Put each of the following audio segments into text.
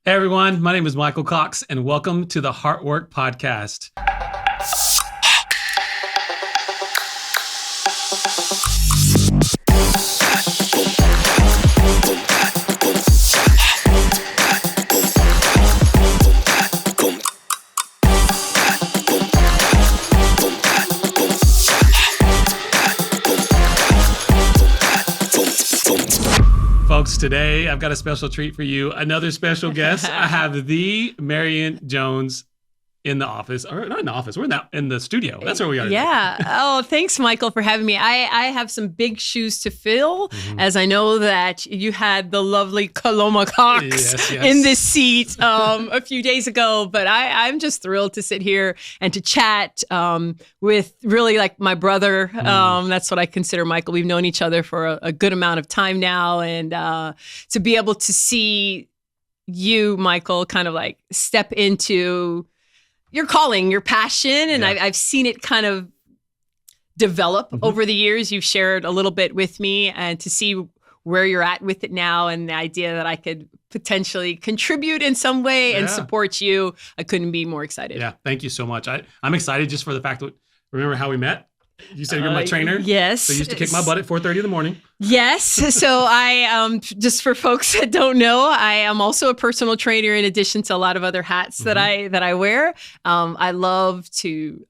Hey everyone, my name is Michael Cox and welcome to the Heartwork Podcast. Folks, today I've got a special treat for you. Another special guest. I have the Marion Jones in the office, or not in the office. We're in the studio. That's where we are. Yeah. Oh, thanks, Michael, for having me. I have some big shoes to fill, as I know that you had the lovely Paloma Cox in this seat a few days ago. But I'm just thrilled to sit here and to chat with really like my brother. That's what I consider Michael. We've known each other for a good amount of time now. And to be able to see you, Michael, kind of like step into your calling, your passion. And I've seen it kind of develop over the years. You've shared a little bit with me, and to see where you're at with it now and the idea that I could potentially contribute in some way and support you, I couldn't be more excited. Yeah, thank you so much. I'm excited just for the fact that, remember how we met? You said you're my trainer? Yes. So you used to kick my butt at 4:30 in the morning. Yes. So I, just for folks that don't know, I am also a personal trainer in addition to a lot of other hats that I wear. I love to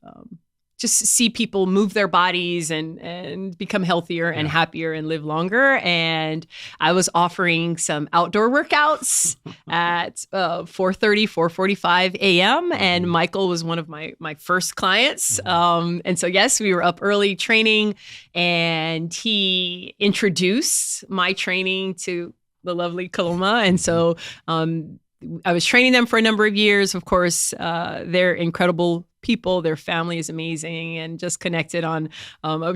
just see people move their bodies and become healthier and happier and live longer. And I was offering some outdoor workouts at 4:30, 4:45 a.m. And Michael was one of my first clients. And so, yes, we were up early training, and he introduced my training to the lovely Paloma. And so I was training them for a number of years. Of course, they're incredible people. Their family is amazing, and just connected on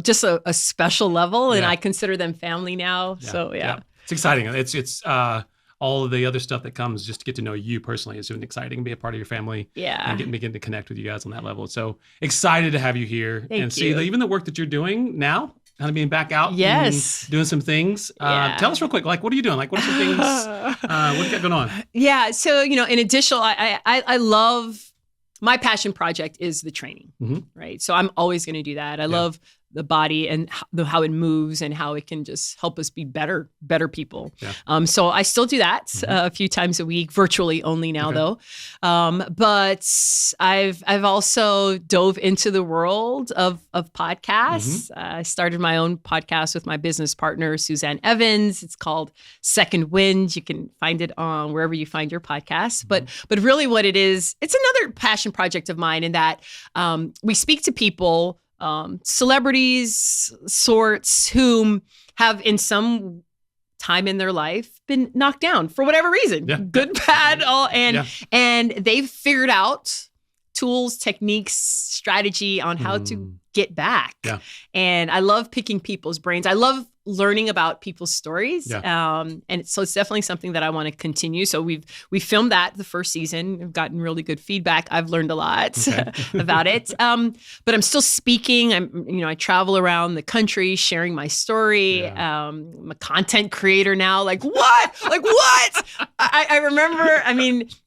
just a special level. And I consider them family now. So it's exciting. It's all of the other stuff that comes just to get to know you personally is really exciting. Be a part of your family. And begin to connect with you guys on that level. So excited to have you here. Thank and you. See even the work that you're doing now. Kind of being back out, yes, and doing some things. Tell us real quick, like, what are you doing? Like, what are some things? What do you got going on? Yeah, so in addition, I love, my passion project is the training, right? So I'm always going to do that. I love the body and how it moves and how it can just help us be better people. So I still do that a few times a week, virtually only now though. But I've also dove into the world of podcasts. I started my own podcast with my business partner, Suzanne Evans. It's called Second Wind. You can find it on wherever you find your podcasts. But really what it is, it's another passion project of mine in that we speak to people, celebrities sorts, whom have in some time in their life been knocked down for whatever reason, good, bad, all, and they've figured out tools, techniques, strategy on how to get back. And I love picking people's brains. I love learning about people's stories. And so it's definitely something that I want to continue. So we filmed that the first season. We've gotten really good feedback. I've learned a lot about it. But I'm still speaking. I travel around the country sharing my story. I'm a content creator now. Like what? I remember, I'm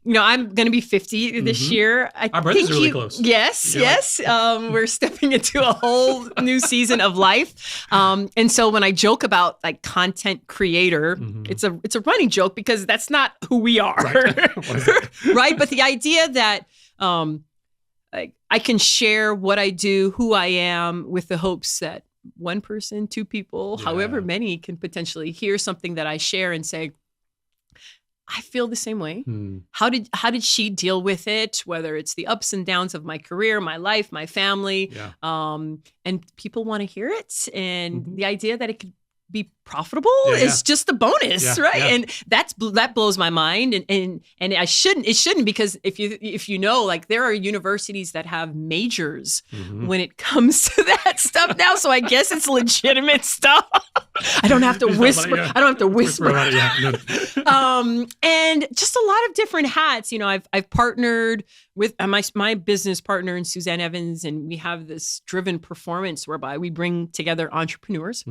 going to be 50 this year. Our birthday's really close. Yes. We're stepping into a whole new season of life. And so when I joke about like content creator, it's a running joke because that's not who we are. Right. But the idea that I can share what I do, who I am, with the hopes that one person, two people, however many, can potentially hear something that I share and say, I feel the same way. How did she deal with it? Whether it's the ups and downs of my career, my life, my family, and people want to hear it. And the idea that it could be profitable is just a bonus, right? And that blows my mind. And it shouldn't, because if you know, like, there are universities that have majors when it comes to that stuff now. So I guess it's legitimate stuff. I don't have to whisper. I don't have to whisper. And just a lot of different hats. I've partnered with my business partner and Suzanne Evans, and we have this driven performance whereby we bring together entrepreneurs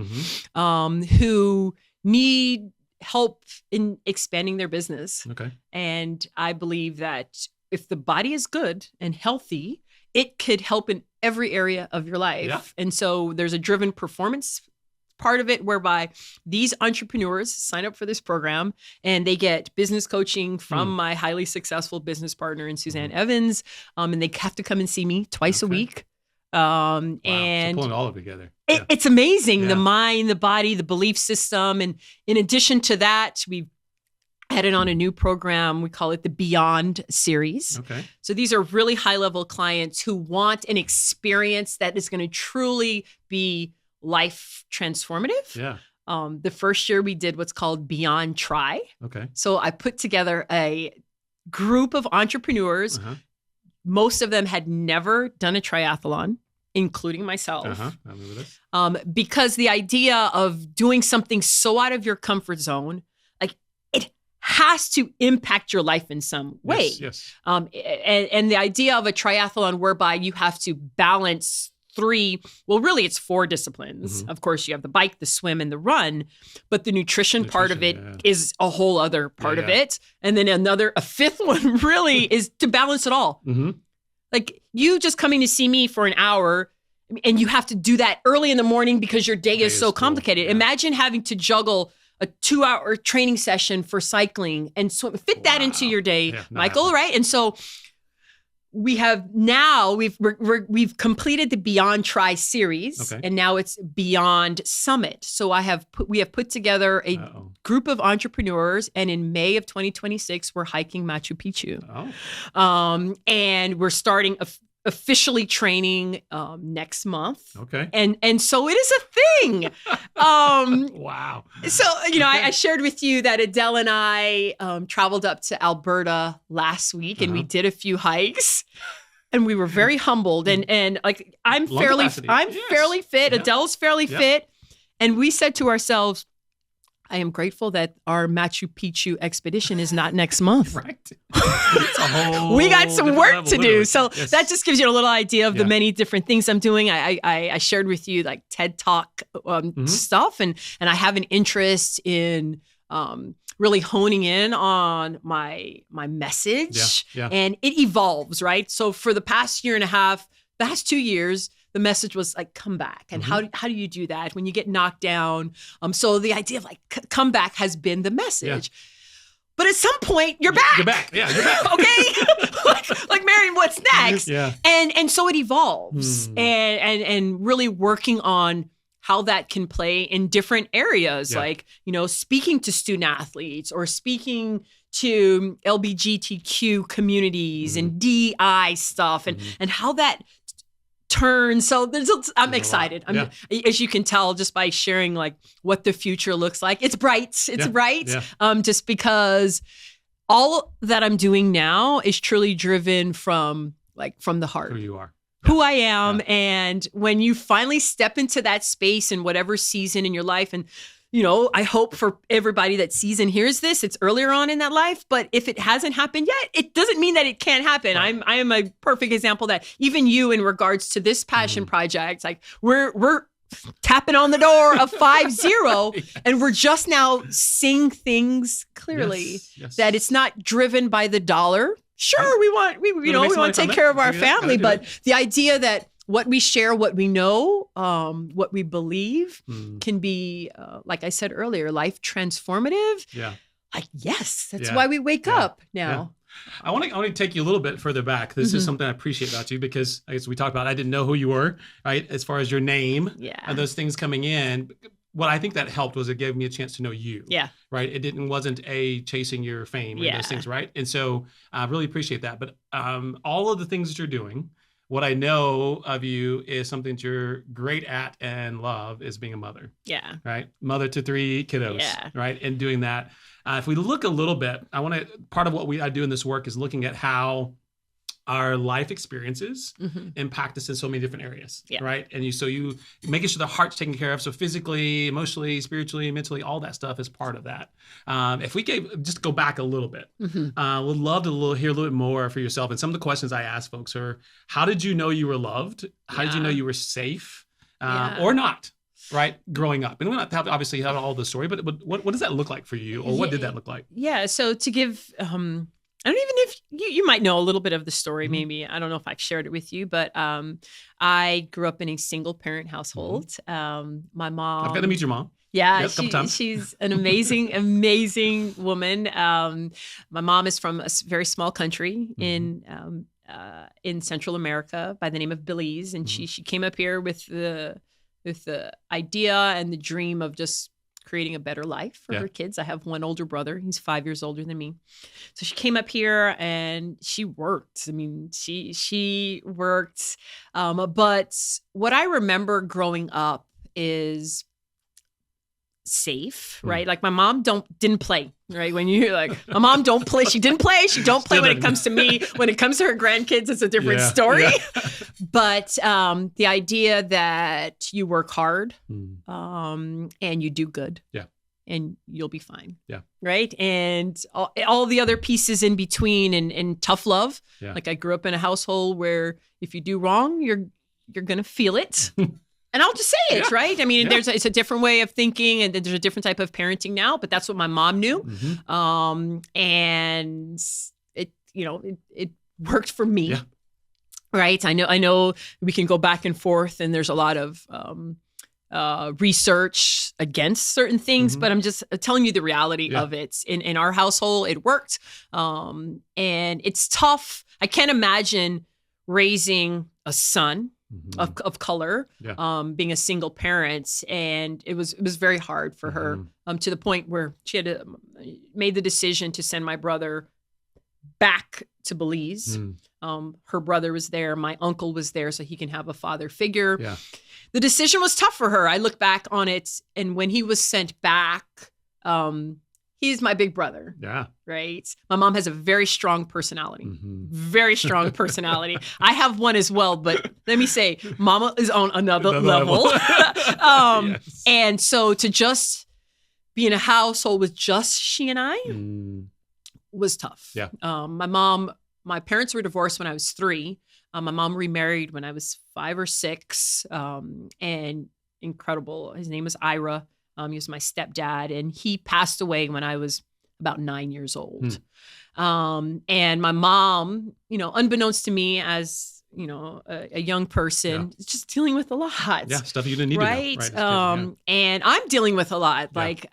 who need help in expanding their business. Okay. And I believe that if the body is good and healthy, it could help in every area of your life. Yeah. And so there's a driven performance part of it whereby these entrepreneurs sign up for this program and they get business coaching from my highly successful business partner in Suzanne Evans. And they have to come and see me twice a week. Wow. And so pulling all of it together. It's amazing. Yeah. The mind, the body, the belief system. And in addition to that, we've added on a new program. We call it the Beyond series. Okay. So these are really high level clients who want an experience that is going to truly be life transformative. Yeah. The first year we did what's called Beyond Try. Okay. So I put together a group of entrepreneurs. Most of them had never done a triathlon, including myself. I remember this. Because the idea of doing something so out of your comfort zone, like it has to impact your life in some way. Yes. And the idea of a triathlon whereby you have to balance really it's 4 disciplines. Of course, you have the bike, the swim, and the run, but the nutrition part of it is a whole other part of it. And then a fifth one really is to balance it all. Like you just coming to see me for an hour and you have to do that early in the morning because your day is so complicated. Imagine having to juggle a 2-hour training session for cycling and swim, fit that into your day, Michael, right? And so we have now we've completed the Beyond Try series, and now it's Beyond Summit. So we have put together a group of entrepreneurs, and in May of 2026 we're hiking Machu Picchu. And we're starting officially training next month. Okay. And so it is a thing. Wow. So, I shared with you that Adele and I traveled up to Alberta last week and we did a few hikes and we were very humbled and like I'm fairly fit. Yeah. Adele's fairly fit. And we said to ourselves, I am grateful that our Machu Picchu expedition is not next month. Right. It's a whole we got some work level, to literally. do. So that just gives you a little idea of the many different things I'm doing. I shared with you like TED Talk stuff, and I have an interest in really honing in on my message. And it evolves, right? So for the past year and a half, past 2 years, the message was like, come back. And how do you do that when you get knocked down? So the idea of like comeback has been the message. But at some point, you're back. You're back. Yeah, you're back. Okay? like Marion, what's next? Yeah. And so it evolves. And really working on how that can play in different areas, like, speaking to student athletes or speaking to LGBTQ communities and DEI stuff and how that turns. So I'm excited. As you can tell just by sharing like what the future looks like. It's bright. It's bright. Just because all that I'm doing now is truly driven from the heart. Who you are. Who I am. And when you finally step into that space in whatever season in your life, and I hope for everybody that sees and hears this, it's earlier on in that life. But if it hasn't happened yet, it doesn't mean that it can't happen. Right. I am a perfect example that even you, in regards to this passion project, like we're tapping on the door of 5-0, and we're just now seeing things clearly. That it's not driven by the dollar. Sure, we want to take care of our family, but the idea that what we share, what we know, what we believe can be, like I said earlier, life transformative. Yeah. Like, yes, that's why we wake up now. I want to take you a little bit further back. This is something I appreciate about you because, as we talked about, I didn't know who you were, right? As far as your name and those things coming in. What I think that helped was it gave me a chance to know you. Yeah. Right. It wasn't chasing your fame or those things, right? And so I really appreciate that. But all of the things that you're doing, what I know of you is something that you're great at and love is being a mother. Yeah. Right. Mother to 3 kiddos. Yeah. Right. And doing that. If we look a little bit, part of what I do in this work is looking at how our life experiences impact us in so many different areas, right? And you making sure the heart's taken care of. So physically, emotionally, spiritually, mentally, all that stuff is part of that. If we just go back a little bit, we'd love to hear a little bit more for yourself. And some of the questions I ask folks are, how did you know you were loved? How did you know you were safe or not? right, growing up? And we don't have to obviously have all the story, but what does that look like for you, or what did that look like? Yeah. So to give, I don't even if you might know a little bit of the story. Maybe I don't know if I've shared it with you, but I grew up in a single parent household. My mom. I've got to meet your mom. Yeah, she's an amazing, amazing woman. My mom is from a very small country in Central America by the name of Belize, and she came up here with the idea and the dream of just creating a better life for her kids. I have one older brother; he's 5 years older than me. So she came up here and she worked. I mean, she worked. But what I remember growing up is safe, right? Like my mom didn't play, right? When you're like, my mom don't play, she didn't play, she don't play when it comes to me. When it comes to her grandkids, it's a different story. But the idea that you work hard and you do good. And you'll be fine. Right. And all the other pieces in between and tough love. Like I grew up in a household where if you do wrong, you're going to feel it. And I'll just say it, right? I mean, it's a different way of thinking, and there's a different type of parenting now, but that's what my mom knew. And it worked for me. Right. I know we can go back and forth, and there's a lot of research against certain things, but I'm just telling you the reality of it. In our household, it worked. And it's tough. I can't imagine raising a son of color, being a single parent. And it was very hard for her to the point where she had made the decision to send my brother back to Belize. Her brother was there. My uncle was there so he can have a father figure. The decision was tough for her. I look back on it, and when he was sent back, he's my big brother. Right. My mom has a very strong personality. Very strong personality. I have one as well, but let me say, mama is on another level. And so to just be in a household with just she and I was tough. My parents were divorced when I was 3. My mom remarried when I was 5 or 6. And incredible. His name was Ira. He was my stepdad, and he passed away when I was about 9 years old. And my mom, unbeknownst to me as, a young person, just dealing with a lot. Stuff you didn't need to know. Right. And I'm dealing with a lot. Like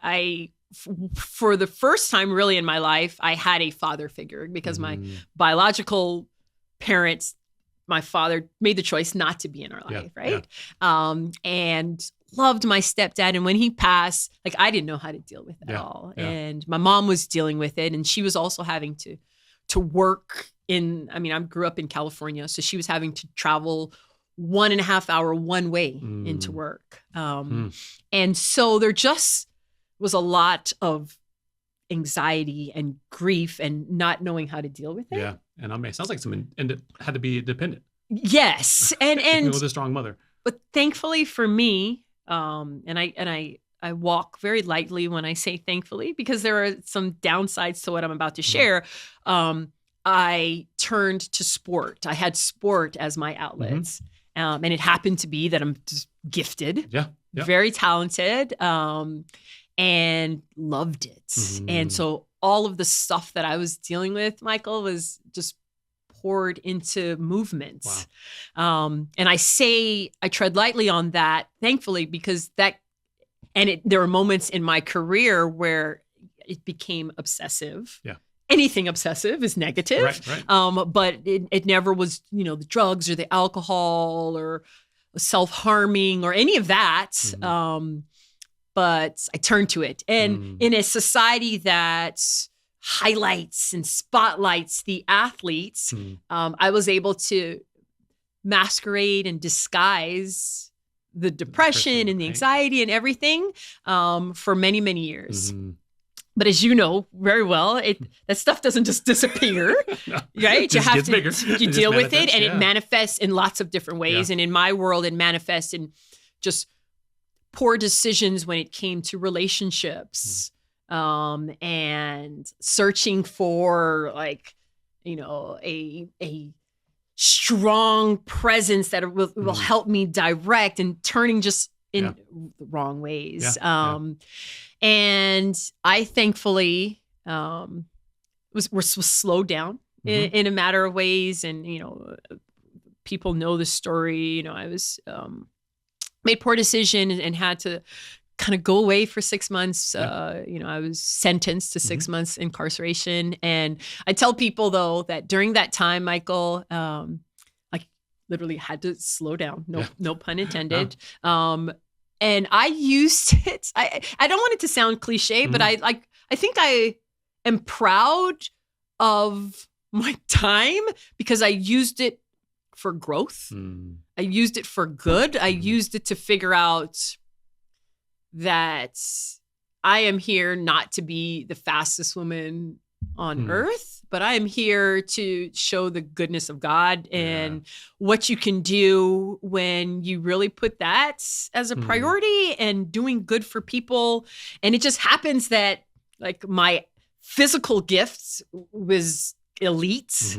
for the first time really in my life, I had a father figure because my biological parents, my father made the choice not to be in our life, right? And loved my stepdad. And when he passed, like I didn't know how to deal with it at all. And my mom was dealing with it. And she was also having to work I grew up in California. So she was having to travel 1.5 hour one way into work. And so there just was a lot of anxiety and grief and not knowing how to deal with it. And it sounds like someone had to be independent. Yes. And with a strong mother. But thankfully for me, and I walk very lightly when I say thankfully, because there are some downsides to what I'm about to share. I turned to sport. I had sport as my outlets. And it happened to be that I'm just gifted, very talented, and loved it. And so all of the stuff that I was dealing with, Michael, was just poured into movements. And I say I tread lightly on that, thankfully, because there were moments in my career where it became obsessive. Anything obsessive is negative. Right. But it never was, the drugs or the alcohol or self-harming or any of that. But I turned to it. And in a society that highlights and spotlights the athletes, I was able to masquerade and disguise the depression and the anxiety and everything for many, many years. But as you know very well, that stuff doesn't just disappear, right? You have to deal with it, and it manifests in lots of different ways. And in my world, it manifests in just poor decisions when it came to relationships, and searching for a strong presence that will help me direct, and turning just in the wrong ways. And I thankfully was slowed down in a matter of ways. And, people know the story. I was made poor decision and had to kind of go away for 6 months. I was sentenced to 6 months incarceration. And I tell people, though, that during that time, Michael, I literally had to slow down. No pun intended. And I used it. I don't want it to sound cliche, but I think I am proud of my time because I used it for growth. I used it for good. I used it to figure out that I am here not to be the fastest woman on earth, but I am here to show the goodness of God and what you can do when you really put that as a priority and doing good for people. And it just happens that like my physical gifts was elite.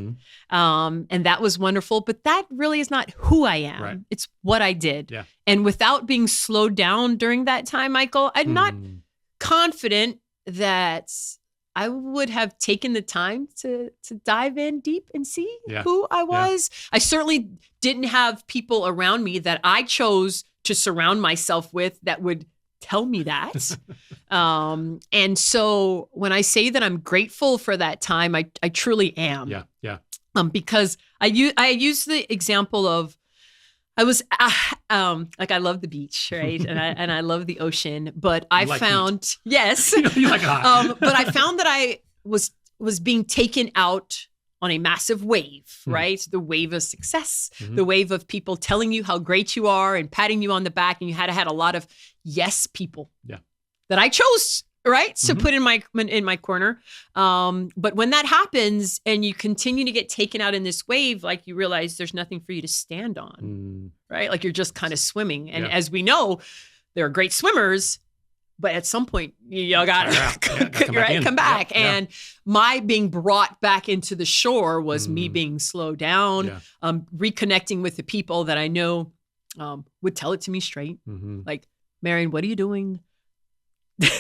And that was wonderful, but that really is not who I am. Right. It's what I did. Yeah. And without being slowed down during that time, Michael, I'm not confident that I would have taken the time to dive in deep and see who I was. I certainly didn't have people around me that I chose to surround myself with that would tell me that. And so when I say that I'm grateful for that time, I truly am. Yeah. Because I use the example of I was like I love the beach, right? And I love the ocean, but I found yes, you like hot. But I found that I was being taken out on a massive wave, right? The wave of success, the wave of people telling you how great you are and patting you on the back, and you had a lot of yes people that I chose, right, to put in my corner. But when that happens and you continue to get taken out in this wave, like you realize there's nothing for you to stand on, right? Like you're just kind of swimming. And as we know, there are great swimmers, but at some point you gotta come back. And my being brought back into the shore was me being slowed down, reconnecting with the people that I know would tell it to me straight. Like, Marion, what are you doing?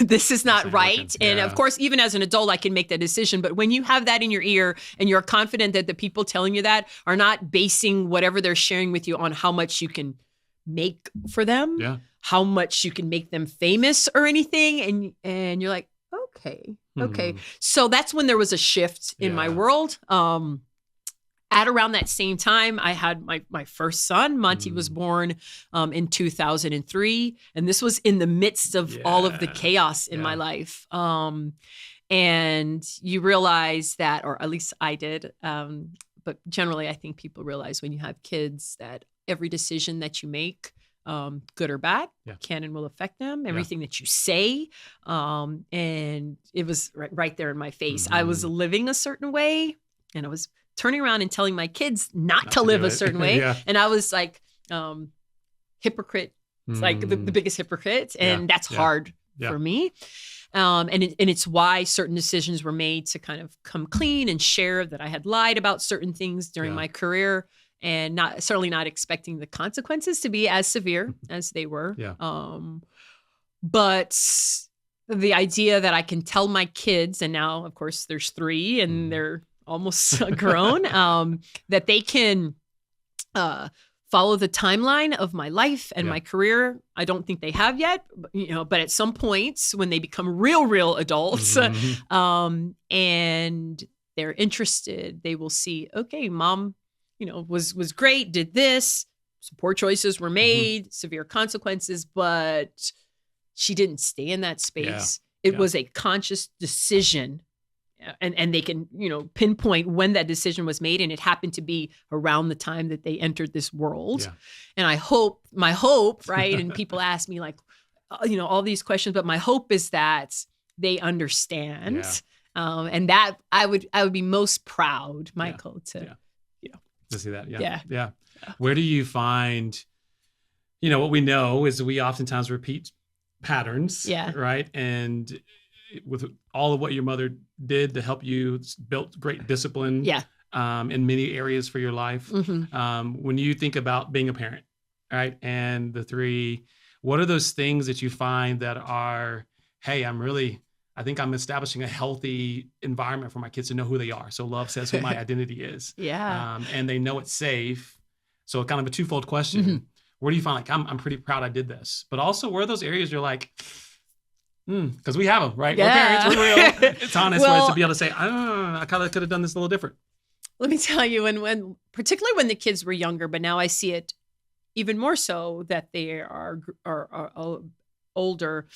This is not right. And of course, even as an adult, I can make that decision. But when you have that in your ear and you're confident that the people telling you that are not basing whatever they're sharing with you on how much you can make for them, how much you can make them famous or anything. And you're like, okay. So that's when there was a shift in my world. At around that same time, I had my first son. Monty was born in 2003. And this was in the midst of all of the chaos in my life. And you realize that, or at least I did, but generally I think people realize when you have kids that every decision that you make, good or bad, can and will affect them. Everything that you say. And it was right there in my face. I was living a certain way and I was turning around and telling my kids not to live a certain way. And I was like, hypocrite. It's like the biggest hypocrite. And that's hard for me. And it's why certain decisions were made to kind of come clean and share that I had lied about certain things during my career, and certainly not expecting the consequences to be as severe as they were. But the idea that I can tell my kids, and now of course there's 3 and they're almost grown, that they can follow the timeline of my life and my career. I don't think they have yet, but at some points when they become real adults, and they're interested, they will see, okay, mom, was great, did this, some poor choices were made, severe consequences, but she didn't stay in that space. It was a conscious decision. And they can, pinpoint when that decision was made. And it happened to be around the time that they entered this world. And my hope, right? And people ask me like, all these questions, but my hope is that they understand. And that I would be most proud, Michael, to see that. Yeah. Where do you find, what we know is that we oftentimes repeat patterns, right? And with all of what your mother did to help you, built great discipline in many areas for your life. When you think about being a parent, right, and the 3, what are those things that you find that are, hey, I think I'm establishing a healthy environment for my kids to know who they are. So love says who my identity is. Yeah. And they know it's safe. So kind of a twofold question. Where do you find like, I'm pretty proud I did this, but also where are those areas you're like, because we have them, right? Yeah. We're parents, we're real. It's honest, right? To be able to say, I kind of could have done this a little different. Let me tell you, when particularly when the kids were younger, but now I see it even more so that they are older,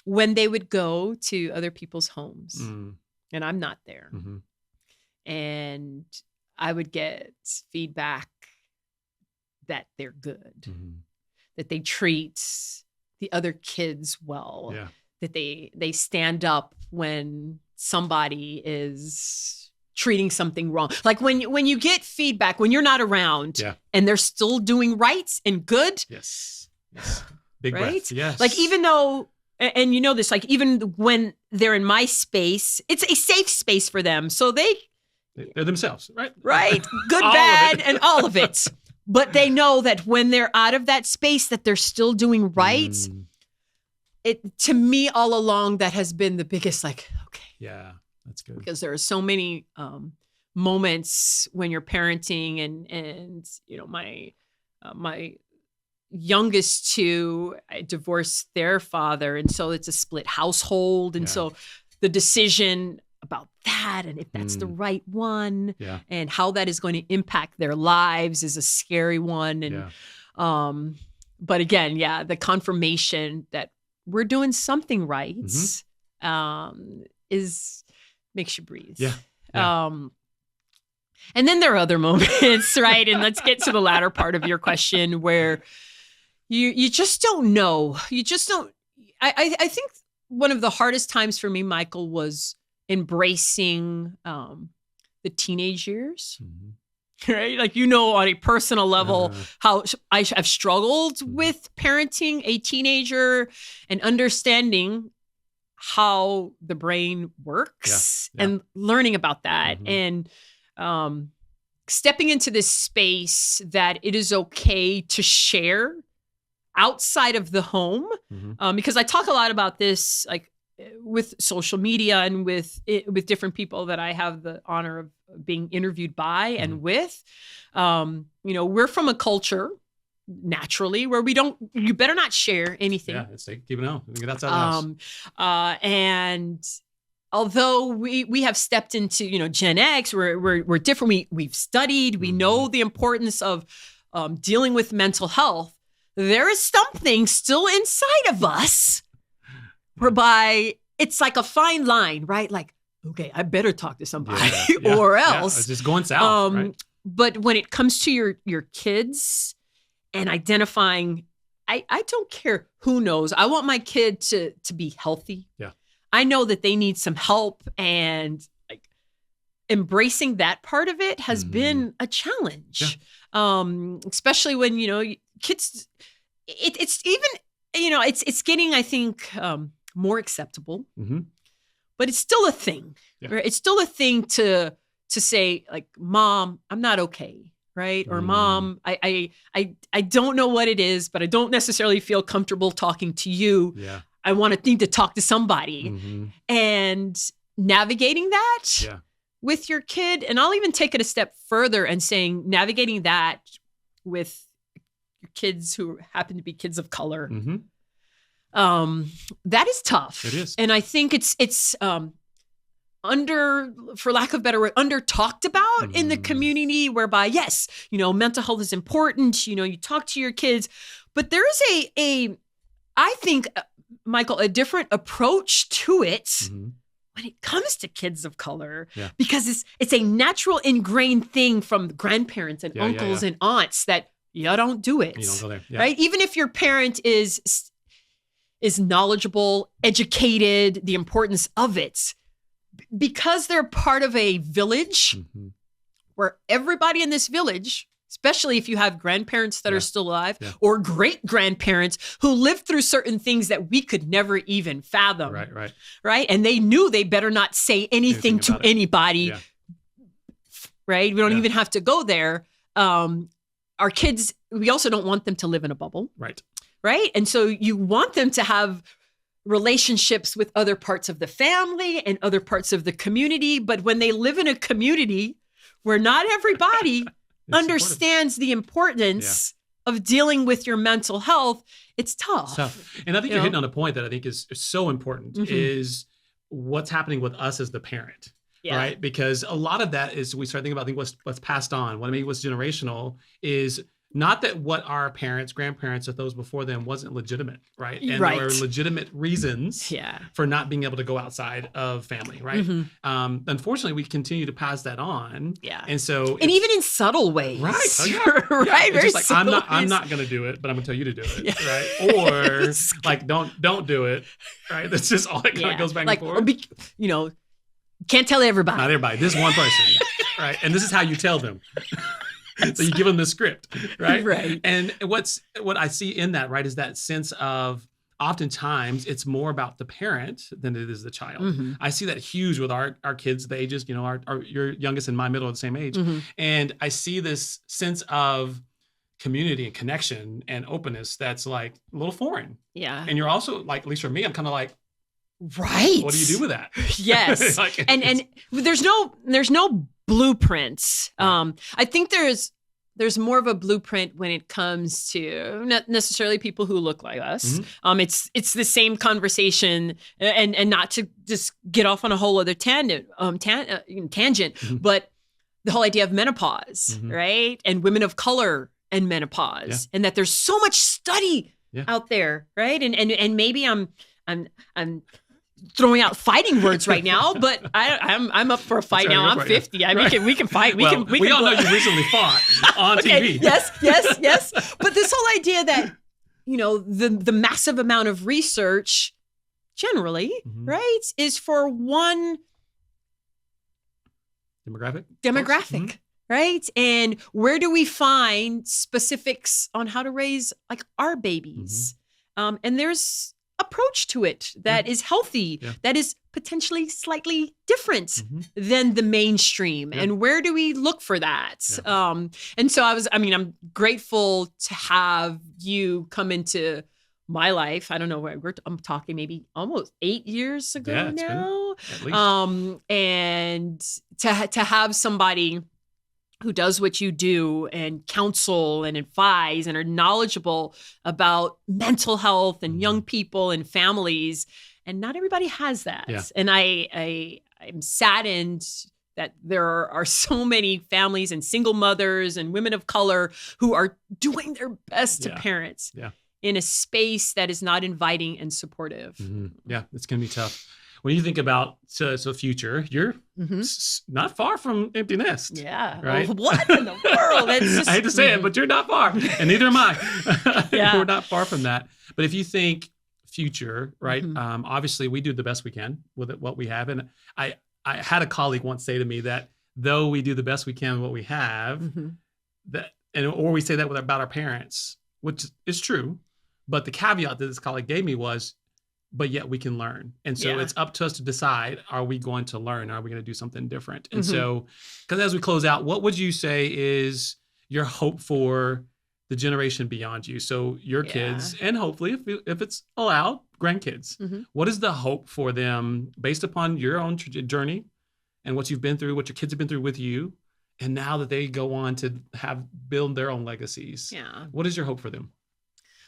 when they would go to other people's homes and I'm not there. And I would get feedback that they're good, that they treat the other kids well, that they stand up when somebody is treating something wrong. Like when you get feedback when you're not around and they're still doing right and good. Yes. Big right? breath. Yes. Like even though, and you know this, like even when they're in my space, it's a safe space for them. So they're themselves, right? Right. Good, bad, and all of it. But they know that when they're out of that space, that they're still doing right. It, to me, all along, that has been the biggest, like, okay. Yeah, that's good. Because there are so many moments when you're parenting and you know, my youngest two, I divorced their father. And so it's a split household. And so the decision about that and if that's the right one and how that is going to impact their lives is a scary one. And but again, the confirmation that we're doing something right makes you breathe. And then there are other moments, right? And let's get to the latter part of your question where you just don't know. You just don't. I think one of the hardest times for me, Michael, was embracing the teenage years, right? Like, you know, on a personal level, how I've struggled with parenting a teenager and understanding how the brain works and learning about that and stepping into this space that it is okay to share outside of the home. Because I talk a lot about this, like, with social media and with different people that I have the honor of being interviewed by and with. You know, we're from a culture naturally where you better not share anything. Yeah, it's like, keep it on. That's how it is. And although we have stepped into, you know, Gen X, we're different. We've studied, we know the importance of dealing with mental health. There is something still inside of us whereby it's like a fine line, right? Like, okay, I better talk to somebody or else. It's just going south, right? But when it comes to your kids and identifying, I don't care who knows. I want my kid to be healthy. Yeah. I know that they need some help, and like embracing that part of it has been a challenge. Especially when, you know, kids, it's even, you know, it's getting, I think, more acceptable, but it's still a thing. Right? It's still a thing to say, like, Mom, I'm not okay, right? Or Mom, I don't know what it is, but I don't necessarily feel comfortable talking to you. I need to talk to somebody. And navigating that with your kid, and I'll even take it a step further and saying navigating that with your kids who happen to be kids of color. That is tough. It is. And I think it's for lack of a better word, under talked about in the community, whereby, yes, you know, mental health is important. You know, you talk to your kids, but there is I think, Michael, a different approach to it when it comes to kids of color, because it's a natural ingrained thing from grandparents and uncles and aunts that you don't do it. You don't go there. Right? Even if your parent is knowledgeable, educated, the importance of it, because they're part of a village where everybody in this village, especially if you have grandparents that are still alive or great grandparents who lived through certain things that we could never even fathom. Right. And they knew they better not say anything to anybody. Right. We don't even have to go there. Our kids, we also don't want them to live in a bubble. right? And so you want them to have relationships with other parts of the family and other parts of the community. But when they live in a community where not everybody understands the importance of dealing with your mental health, it's tough. And I think you're hitting on a point that I think is so important is what's happening with us as the parent, right? Because a lot of that is we start thinking about what's passed on. What I mean, what's generational is not that what our parents, grandparents, or those before them wasn't legitimate, right? And there were legitimate reasons for not being able to go outside of family, right? Unfortunately, we continue to pass that on. And so, and even in subtle ways, right? Right? It's just like I'm not going to do it, but I'm going to tell you to do it, right? Or like don't do it, right? That's just all it kind of goes back and forth. Can't tell everybody. Not everybody. This one person, right? And this is how you tell them. So you give them the script, right? Right. And what I see in that, right, is that sense of oftentimes it's more about the parent than it is the child. I see that huge with our kids, the ages, your youngest and my middle are the same age. And I see this sense of community and connection and openness that's like a little foreign. Yeah. And you're also like, at least for me, I'm kind of like, right. What do you do with that? Yes. and there's no blueprints. I think there's more of a blueprint when it comes to not necessarily people who look like us. It's the same conversation, and not to just get off on a whole other tangent, but the whole idea of menopause, right? And women of color and menopause, and that there's so much study out there, right? And maybe I'm throwing out fighting words right now, but I'm up for a fight now. I'm 50. We can fight. We all know you recently fought on TV. Yes. But this whole idea that the massive amount of research generally, right, is for one demographic. Right? And where do we find specifics on how to raise like our babies? And there's approach to it that is healthy, that is potentially slightly different than the mainstream. And where do we look for that? And so I'm grateful to have you come into my life. I don't know where I'm talking maybe almost 8 years ago now. And to have somebody who does what you do and counsel and advise and are knowledgeable about mental health and young people and families. And not everybody has that. And I'm saddened that there are so many families and single mothers and women of color who are doing their best to parents in a space that is not inviting and supportive. Yeah, it's going to be tough. When you think about future, you're not far from empty nest. Yeah. Right? Oh, what in the world? I hate to say it, but you're not far. And neither am I. We're not far from that. But if you think future, right? Obviously, we do the best we can with what we have. And I had a colleague once say to me that though we do the best we can with what we have, or we say that about our parents, which is true. But the caveat that this colleague gave me was, but yet we can learn. And so it's up to us to decide, are we going to learn? Are we going to do something different? And so, because as we close out, what would you say is your hope for the generation beyond you? So your kids, and hopefully, if it's allowed, grandkids. What is the hope for them based upon your own journey and what you've been through, what your kids have been through with you, and now that they go on to build their own legacies? What is your hope for them?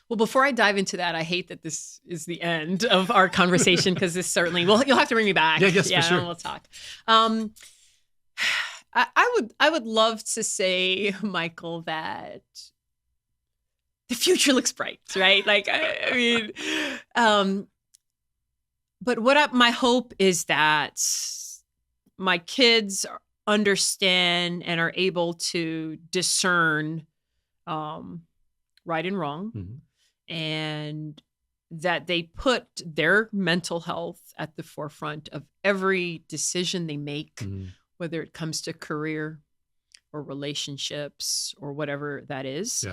Well, before I dive into that, I hate that this is the end of our conversation because this certainly, you'll have to bring me back. For sure. And we'll talk. I would love to say, Michael, that the future looks bright, right? Like, but my hope is that my kids understand and are able to discern right and wrong. And that they put their mental health at the forefront of every decision they make, whether it comes to career or relationships or whatever that is.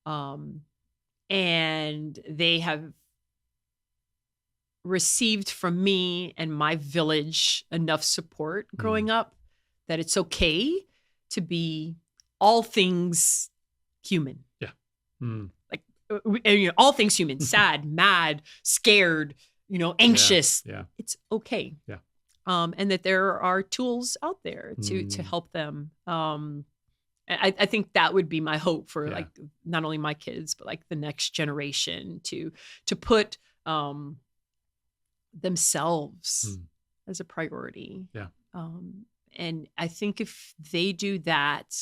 And they have received from me and my village enough support growing up that it's okay to be all things human. and, all things human, sad, mad, scared, anxious. Yeah. It's okay. Yeah. And that there are tools out there to help them. I think that would be my hope for like not only my kids, but like the next generation to put themselves as a priority. Yeah. And I think if they do that,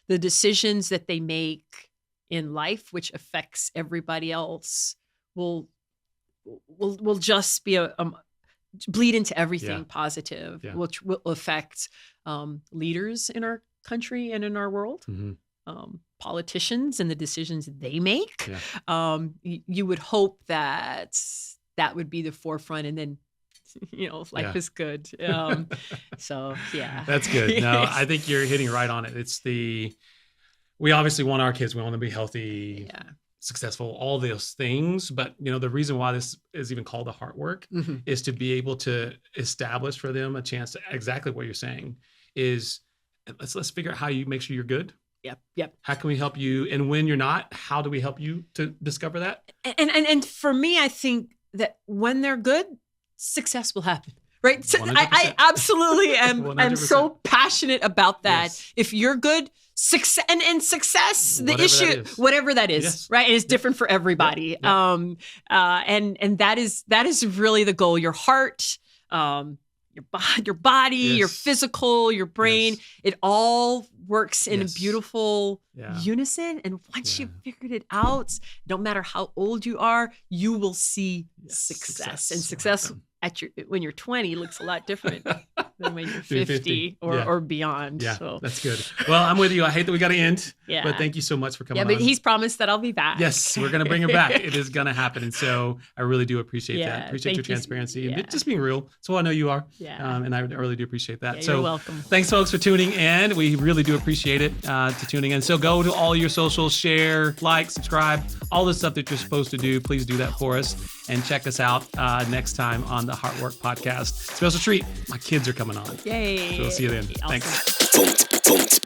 the decisions that they make in life, which affects everybody else, will just be bleed into everything positive, which will affect leaders in our country and in our world, politicians and the decisions they make. You would hope that would be the forefront, and then life is good. So yeah, that's good. No, I think you're hitting right on it. We obviously want our kids, we want them to be healthy, successful, all those things. But the reason why this is even called the heart work is to be able to establish for them a chance to exactly what you're saying is let's figure out how you make sure you're good. Yep. How can we help you? And when you're not, how do we help you to discover that? And for me, I think that when they're good, success will happen. Right. So I absolutely am. I'm so passionate about that. Yes. If you're good, success and success, the issue, whatever that is, right? And it's different for everybody. And that is really the goal. Your heart, your body, your physical, your brain, it all works in a beautiful unison. And once you've figured it out, no matter how old you are, you will see success. And success when you're 20 looks a lot different than when you're 50 or beyond. Yeah, so. That's good. Well, I'm with you. I hate that we got to end, but thank you so much for coming on. Yeah, but he's promised that I'll be back. Yes, we're going to bring her back. It is going to happen. And so I really do appreciate that. Appreciate your transparency and just being real. So I know you are. Yeah. And I really do appreciate that. Yeah, so you're welcome. Thanks, folks, for tuning in. We really do appreciate it to tuning in. So go to all your socials, share, like, subscribe, all the stuff that you're supposed to do. Please do that for us. And check us out next time on the Heart Work Podcast. Special treat. My kids are coming on. Yay. So we'll see you then. Awesome. Thanks.